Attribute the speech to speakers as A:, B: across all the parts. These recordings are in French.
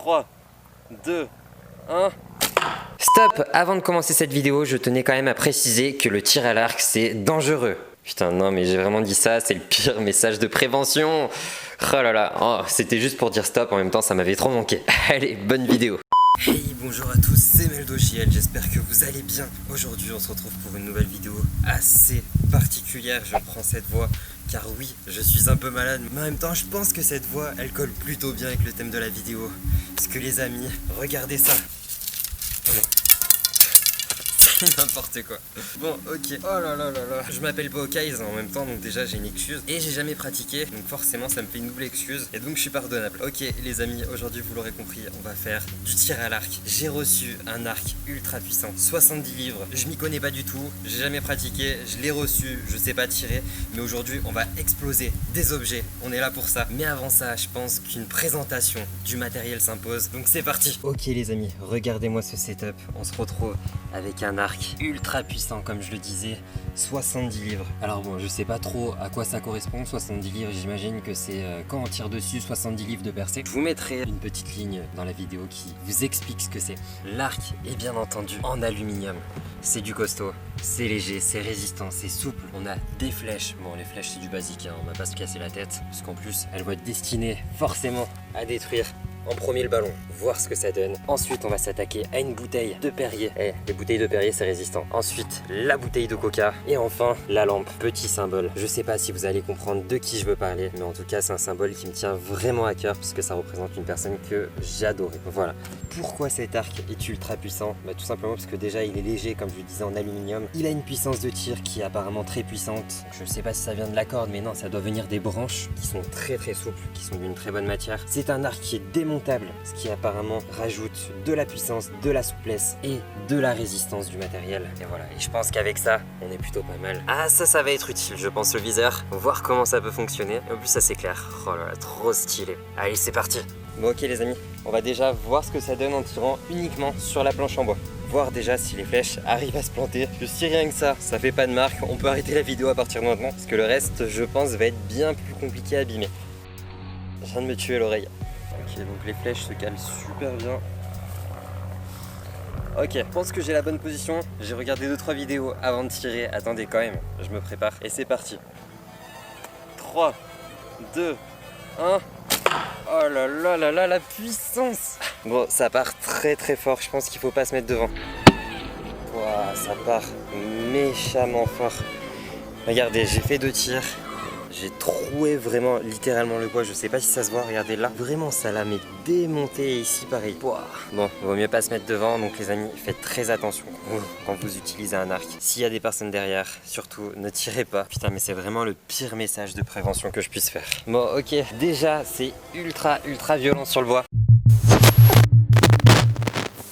A: 3, 2, 1...
B: Stop! Avant de commencer cette vidéo, je tenais quand même à préciser que le tir à l'arc, c'est dangereux. Putain, non, mais j'ai vraiment dit ça, c'est le pire message de prévention. Oh là là, oh, c'était juste pour dire stop, en même temps, ça m'avait trop manqué. Allez, bonne vidéo. Hey, bonjour à tous, c'est MeldoJL, j'espère que vous allez bien. Aujourd'hui, on se retrouve pour une nouvelle vidéo assez particulière. Je prends cette voix car oui, je suis un peu malade, mais en même temps, je pense que cette voix, elle colle plutôt bien avec le thème de la vidéo. Parce que les amis, regardez ça. N'importe quoi. Bon, ok. Oh là là là là. Je m'appelle pas Okaïs en même temps, donc déjà j'ai une excuse. Et j'ai jamais pratiqué, donc forcément ça me fait une double excuse. Et donc je suis pardonnable. Ok les amis, aujourd'hui vous l'aurez compris, on va faire du tir à l'arc. J'ai reçu un arc ultra puissant, 70 livres. Je m'y connais pas du tout, j'ai jamais pratiqué, je l'ai reçu, je sais pas tirer. Mais aujourd'hui on va exploser des objets, on est là pour ça. Mais avant ça, je pense qu'une présentation du matériel s'impose. Donc c'est parti. Ok les amis, regardez-moi ce setup. On se retrouve avec un arc ultra puissant comme je le disais, 70 livres. Alors bon, je sais pas trop à quoi ça correspond, 70 livres, j'imagine que c'est quand on tire dessus 70 livres de percée. Je vous mettrai une petite ligne dans la vidéo qui vous explique ce que c'est. L'arc est bien entendu en aluminium, c'est du costaud, c'est léger, c'est résistant, c'est souple. On a des flèches, bon les flèches c'est du basique, hein. On va pas se casser la tête, parce qu'en plus elles vont être destinées forcément à détruire en premier le ballon, voir ce que ça donne. Ensuite, on va s'attaquer à une bouteille de Perrier. Les bouteilles de Perrier, c'est résistant. Ensuite, la bouteille de Coca. Et enfin, la lampe. Petit symbole. Je sais pas si vous allez comprendre de qui je veux parler, mais en tout cas, c'est un symbole qui me tient vraiment à cœur, puisque ça représente une personne que j'ai adorée. Voilà. Pourquoi cet arc est ultra puissant? Tout simplement parce que déjà, il est léger, comme je le disais, en aluminium. Il a une puissance de tir qui est apparemment très puissante. Je sais pas si ça vient de la corde, mais non, ça doit venir des branches qui sont très souples, qui sont d'une très bonne matière. C'est un arc qui est démontable, ce qui apparemment rajoute de la puissance, de la souplesse et de la résistance du matériel. Et voilà, et je pense qu'avec ça, on est plutôt pas mal. Ah ça va être utile, je pense, le viseur, voir comment ça peut fonctionner. Et en plus ça c'est clair, oh là là, trop stylé. Allez c'est parti. Bon ok les amis, on va déjà voir ce que ça donne en tirant uniquement sur la planche en bois. Voir déjà si les flèches arrivent à se planter. Parce que si rien que ça fait pas de marque, on peut arrêter la vidéo à partir de maintenant. Parce que le reste, je pense, va être bien plus compliqué à abîmer. Je viens de me tuer l'oreille. Ok, donc les flèches se calent super bien. Ok, je pense que j'ai la bonne position. J'ai regardé 2-3 vidéos avant de tirer. Attendez quand même, je me prépare. Et c'est parti. 3, 2, 1. Oh là là là là, la puissance! Bon, ça part très fort. Je pense qu'il faut pas se mettre devant. Ouah, ça part méchamment fort. Regardez, j'ai fait 2 tirs. J'ai troué vraiment littéralement le poids, je sais pas si ça se voit, regardez là. Vraiment ça l'a mais démonté ici pareil. Bon, vaut mieux pas se mettre devant, donc les amis, faites très attention quand vous utilisez un arc. S'il y a des personnes derrière, surtout ne tirez pas. Putain mais c'est vraiment le pire message de prévention que je puisse faire. Bon ok, déjà c'est ultra violent sur le bois.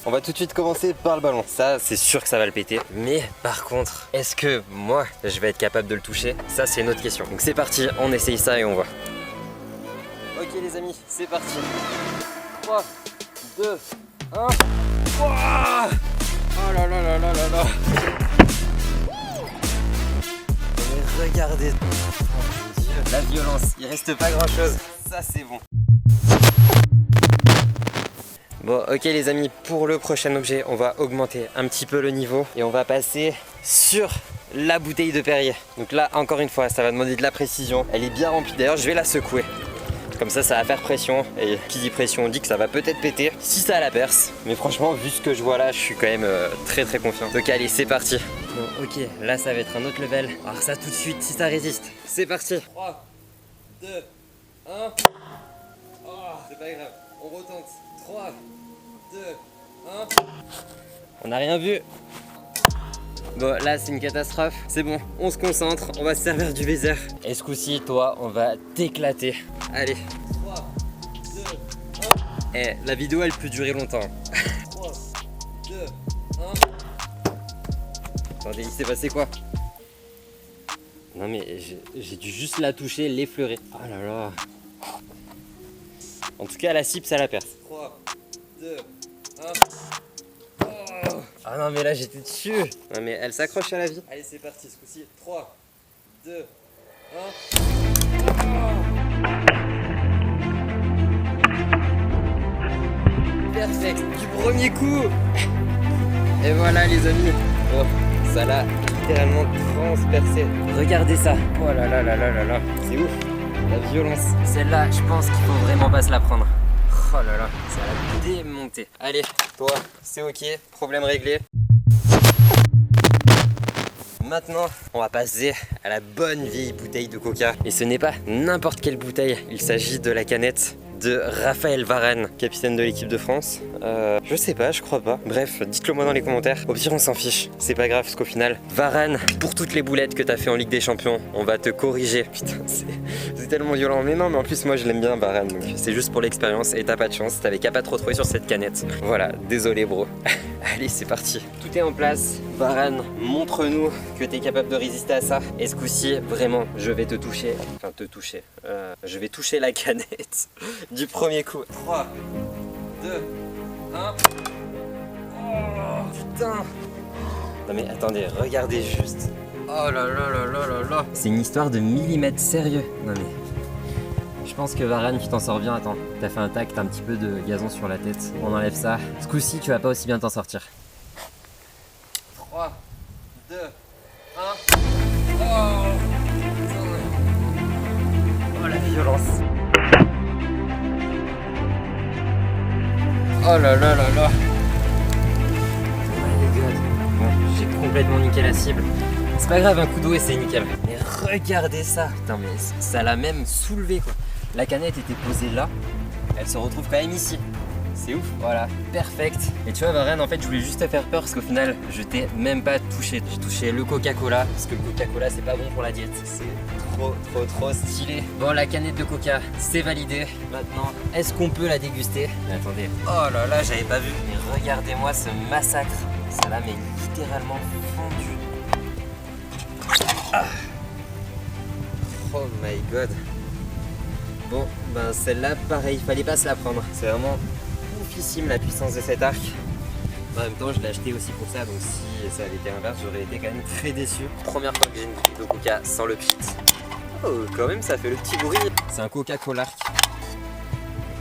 B: On va tout de suite commencer par le ballon. Ça, c'est sûr que ça va le péter. Mais par contre, est-ce que moi, je vais être capable de le toucher? Ça, c'est une autre question. Donc c'est parti, on essaye ça et on voit. Ok les amis, c'est parti. 3, 2, 1. Wow, oh là là là là là là. Mais regardez. Oh mon Dieu, la violence, il reste pas grand chose. Ça, c'est bon. Bon ok les amis, pour le prochain objet, on va augmenter un petit peu le niveau et on va passer sur la bouteille de Perrier. Donc là, encore une fois, ça va demander de la précision. Elle est bien remplie, d'ailleurs je vais la secouer. Comme ça va faire pression, et qui dit pression, on dit que ça va peut-être péter, si ça la perce. Mais franchement, vu ce que je vois là, je suis quand même très confiant. Donc allez, c'est parti. Bon ok, là ça va être un autre level. Alors ça tout de suite, si ça résiste. C'est parti. 3, 2, 1. Oh, c'est pas grave, on retente. 3, 2, 1. On n'a rien vu. Bon là c'est une catastrophe. C'est bon, on se concentre, on va se servir du viseur. Et ce coup-ci, toi, on va t'éclater. Allez. 3, 2, 1. Eh, la vidéo elle peut durer longtemps. 3, 2, 1. Attendez, il s'est passé quoi? Non mais j'ai dû juste la toucher, l'effleurer. Oh là là. En tout cas la cible ça la perce. 3, 2, 1. Oh. Ah non mais là j'étais dessus. Non mais elle s'accroche à la vie. Allez c'est parti ce coup-ci. 3, 2, 1. Oh. réflexe du premier coup. Et voilà les amis. Oh, ça l'a littéralement transpercé. Regardez ça. Oh là là là là là là. C'est ouf. La violence. Celle-là, je pense qu'il faut vraiment pas se la prendre. Oh là là, ça l'a démonté. Allez, toi, c'est ok. Problème réglé. Maintenant, on va passer à la bonne vieille bouteille de coca. Et ce n'est pas n'importe quelle bouteille. Il s'agit de la canette de Raphaël Varane, capitaine de l'équipe de France. Je sais pas, je crois pas. Bref, dites-le moi dans les commentaires. Au pire, on s'en fiche. C'est pas grave, parce qu'au final, Varane, pour toutes les boulettes que t'as fait en Ligue des Champions, on va te corriger. Putain, c'est tellement violent. Mais non, mais en plus, moi, je l'aime bien, Varane. Donc, c'est juste pour l'expérience et t'as pas de chance. T'avais qu'à pas trop trouver sur cette canette. Voilà, désolé, bro. Allez, c'est parti. Tout est en place. Varane, montre-nous que t'es capable de résister à ça. Et ce coup-ci, vraiment, je vais te toucher. Enfin, te toucher. Je vais toucher la canette du premier coup. 3, 2, 1. Oh, putain. Non mais attendez, regardez juste. Oh là là là là là là. C'est une histoire de millimètres, sérieux. Non mais... Je pense que Varane, tu t'en sors bien. Attends, t'as fait un tac, t'as un petit peu de gazon sur la tête. On enlève ça. Ce coup-ci, tu vas pas aussi bien t'en sortir. 3, 2, 1. Oh, oh la violence. Oh là là là là. Oh my god. Bon, j'ai complètement niqué la cible. C'est pas grave, un coup d'eau et c'est nickel. Mais regardez ça. Putain, mais ça l'a même soulevé quoi. La canette était posée là. Elle se retrouve quand même ici. C'est ouf. Voilà, perfect. Et tu vois Varane, en fait je voulais juste te faire peur parce qu'au final je t'ai même pas touché. J'ai touché le Coca-Cola parce que le Coca-Cola c'est pas bon pour la diète. C'est trop stylé. Bon, la canette de Coca c'est validé. Maintenant, est-ce qu'on peut la déguster? Mais attendez. Oh là là, j'avais pas vu. Mais regardez-moi ce massacre. Ça là mais littéralement fondu. Ah. Oh my god. Bon, ben celle-là pareil, fallait pas se la prendre. C'est vraiment oufissime la puissance de cet arc. En même temps, je l'ai acheté aussi pour ça, donc si ça avait été inverse, j'aurais été quand même très déçu. Première fois que j'ai une bouteille de Coca sans le pit. Oh, quand même, ça fait le petit bruit. C'est un Coca-Cola.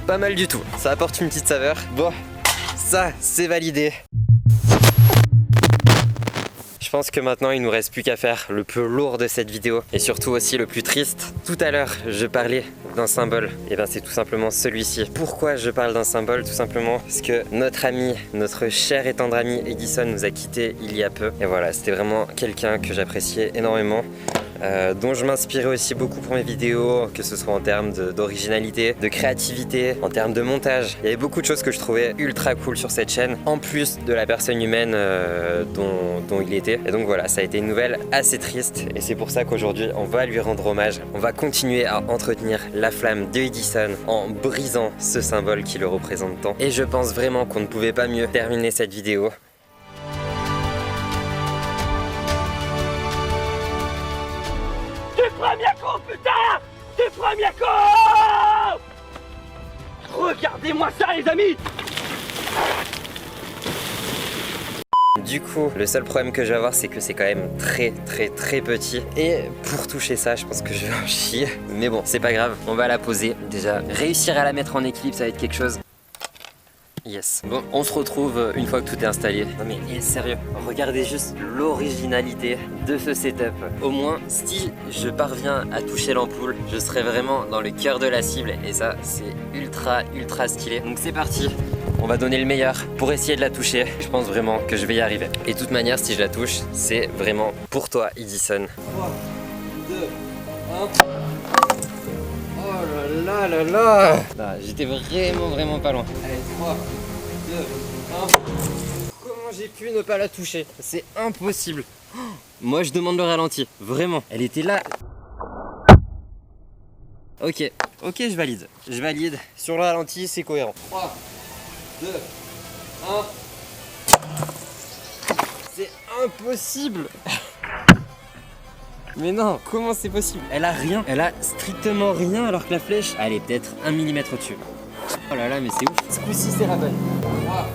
B: Pas mal du tout. Ça apporte une petite saveur. Bon, ça, c'est validé. Je pense que maintenant il nous reste plus qu'à faire le plus lourd de cette vidéo et surtout aussi le plus triste. Tout à l'heure je parlais d'un symbole, et bien c'est tout simplement celui-ci. Pourquoi je parle d'un symbole? Tout simplement parce que notre ami, notre cher et tendre ami Edison nous a quittés il y a peu. Et voilà, c'était vraiment quelqu'un que j'appréciais énormément. Dont je m'inspirais aussi beaucoup pour mes vidéos, que ce soit en termes d'originalité, de créativité, en termes de montage. Il y avait beaucoup de choses que je trouvais ultra cool sur cette chaîne, en plus de la personne humaine dont il était. Et donc voilà, ça a été une nouvelle assez triste et c'est pour ça qu'aujourd'hui on va lui rendre hommage. On va continuer à entretenir la flamme de Edison en brisant ce symbole qui le représente tant. Et je pense vraiment qu'on ne pouvait pas mieux terminer cette vidéo.
A: Premier coup, putain! Du premier coup! Regardez-moi ça, les amis!
B: Du coup, le seul problème que je vais avoir, c'est que c'est quand même très petit. Et pour toucher ça, je pense que je vais en chier. Mais bon, c'est pas grave, on va la poser. Déjà, réussir à la mettre en équilibre, ça va être quelque chose. Yes. Bon, on se retrouve une fois que tout est installé. Non mais sérieux, regardez juste l'originalité de ce setup. Au moins, si je parviens à toucher l'ampoule, je serai vraiment dans le cœur de la cible. Et ça, c'est ultra stylé. Donc c'est parti. On va donner le meilleur pour essayer de la toucher. Je pense vraiment que je vais y arriver. Et de toute manière, si je la touche, c'est vraiment pour toi, Edison. 3, 2, 1... Oh là là là là. J'étais vraiment pas loin. Allez, 3, 2, 1... Comment j'ai pu ne pas la toucher? C'est impossible. Moi, je demande le ralenti. Vraiment. Elle était là. Ok, je valide. Je valide. Sur le ralenti, c'est cohérent. 3, 2, 1... C'est impossible. Mais non, comment c'est possible? Elle a rien, elle a strictement rien alors que la flèche, elle est peut-être 1 mm au-dessus. Oh là là, mais c'est ouf. Ce coup-ci, c'est la bonne. 3,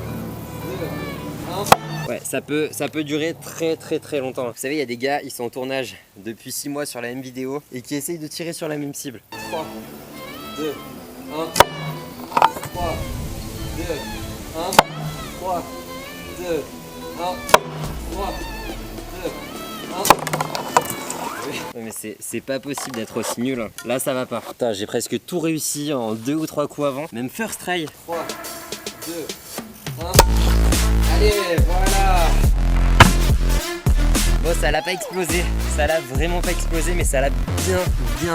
B: 2, 1... Ouais, ça peut durer très longtemps. Vous savez, il y a des gars, ils sont en tournage depuis 6 mois sur la même vidéo et qui essayent de tirer sur la même cible. 3, 2, 1... 3, 2, 1, 3, 2, 1, 3, 2, 1. Mais c'est pas possible d'être aussi nul. Hein. Là, ça va pas. Putain, j'ai presque tout réussi en 2 ou 3 coups avant. Même first try. 3, 2, 1. Allez, voilà. Bon, ça l'a pas explosé. Ça l'a vraiment pas explosé, mais ça l'a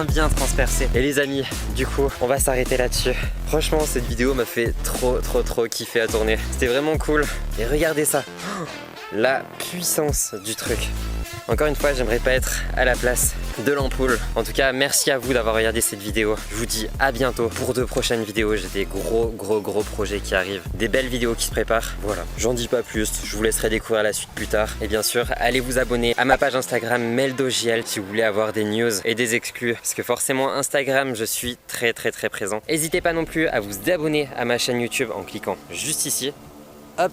B: bien transpercé. Et les amis, du coup, on va s'arrêter là-dessus. Franchement, cette vidéo m'a fait trop kiffer à tourner. C'était vraiment cool. Et regardez ça. La puissance du truc. Encore une fois, j'aimerais pas être à la place de l'ampoule. En tout cas, merci à vous d'avoir regardé cette vidéo. Je vous dis à bientôt pour de prochaines vidéos. J'ai des gros projets qui arrivent. Des belles vidéos qui se préparent. Voilà, j'en dis pas plus. Je vous laisserai découvrir la suite plus tard. Et bien sûr, allez vous abonner à ma page Instagram MeldoJL si vous voulez avoir des news et des exclus. Parce que forcément, Instagram, je suis très présent. N'hésitez pas non plus à vous abonner à ma chaîne YouTube en cliquant juste ici. Hop!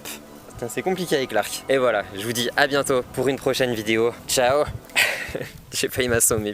B: C'est compliqué avec l'arc. Et voilà, je vous dis à bientôt pour une prochaine vidéo. Ciao. J'ai failli m'assommer.